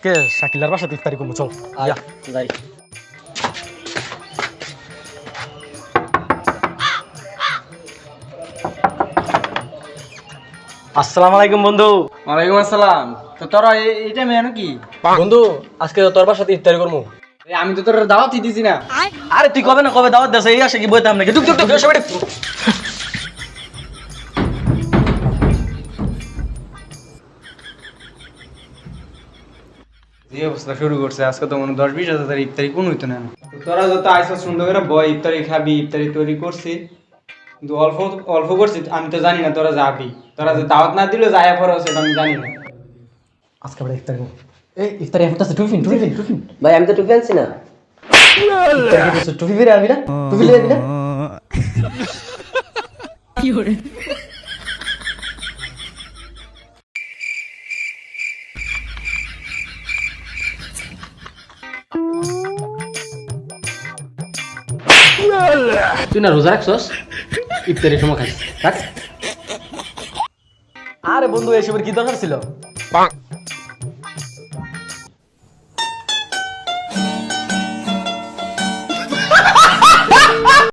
আজকে শাকিলার বাসাতে ইফতারি করবো, চল যাই। আসসালামু আলাইকুম বন্ধু। ওয়ালাইকুম আসসালাম। তো তোরা এই টাইমে এনো কি? বন্ধু আজকে তোর বাসাতে ইফতারি করবো। আমি তো তোর দাওয়াতই দিছি না। আরে তুই কবে না কবে দাওয়াত দেস, এই আসে কি বইতাম নাকি? টুক টুক টুক সবাই যে অবস্থা শুরু করছে আজকে তো মনে 10-20 হাজার ইফতারি কোন হইতো না। তোরা যত আইসা সুন্দর করে বয় ইফতারি খাবি, ইফতারি তৈরি করছি কিন্তু অল্প অল্প করছি। আমি তো জানি না তোরা যাবি, তোরা যে দাওয়াত না দিলে যায় পরে সেটা আমি জানি না। আজকে আমরা ইফতারি করবো। এই ইফতারি এখন তো টুফিন টুফিন টুফিন ভাই আমি তো টুপি আনছি না। টুফি ফিরে আনবি না? টুফি লিয়ে আনবি না? তুই না রোজা রাখছস? ইফতারের সময় খাইস। আরে বন্ধু এসবের কি দরকার ছিল?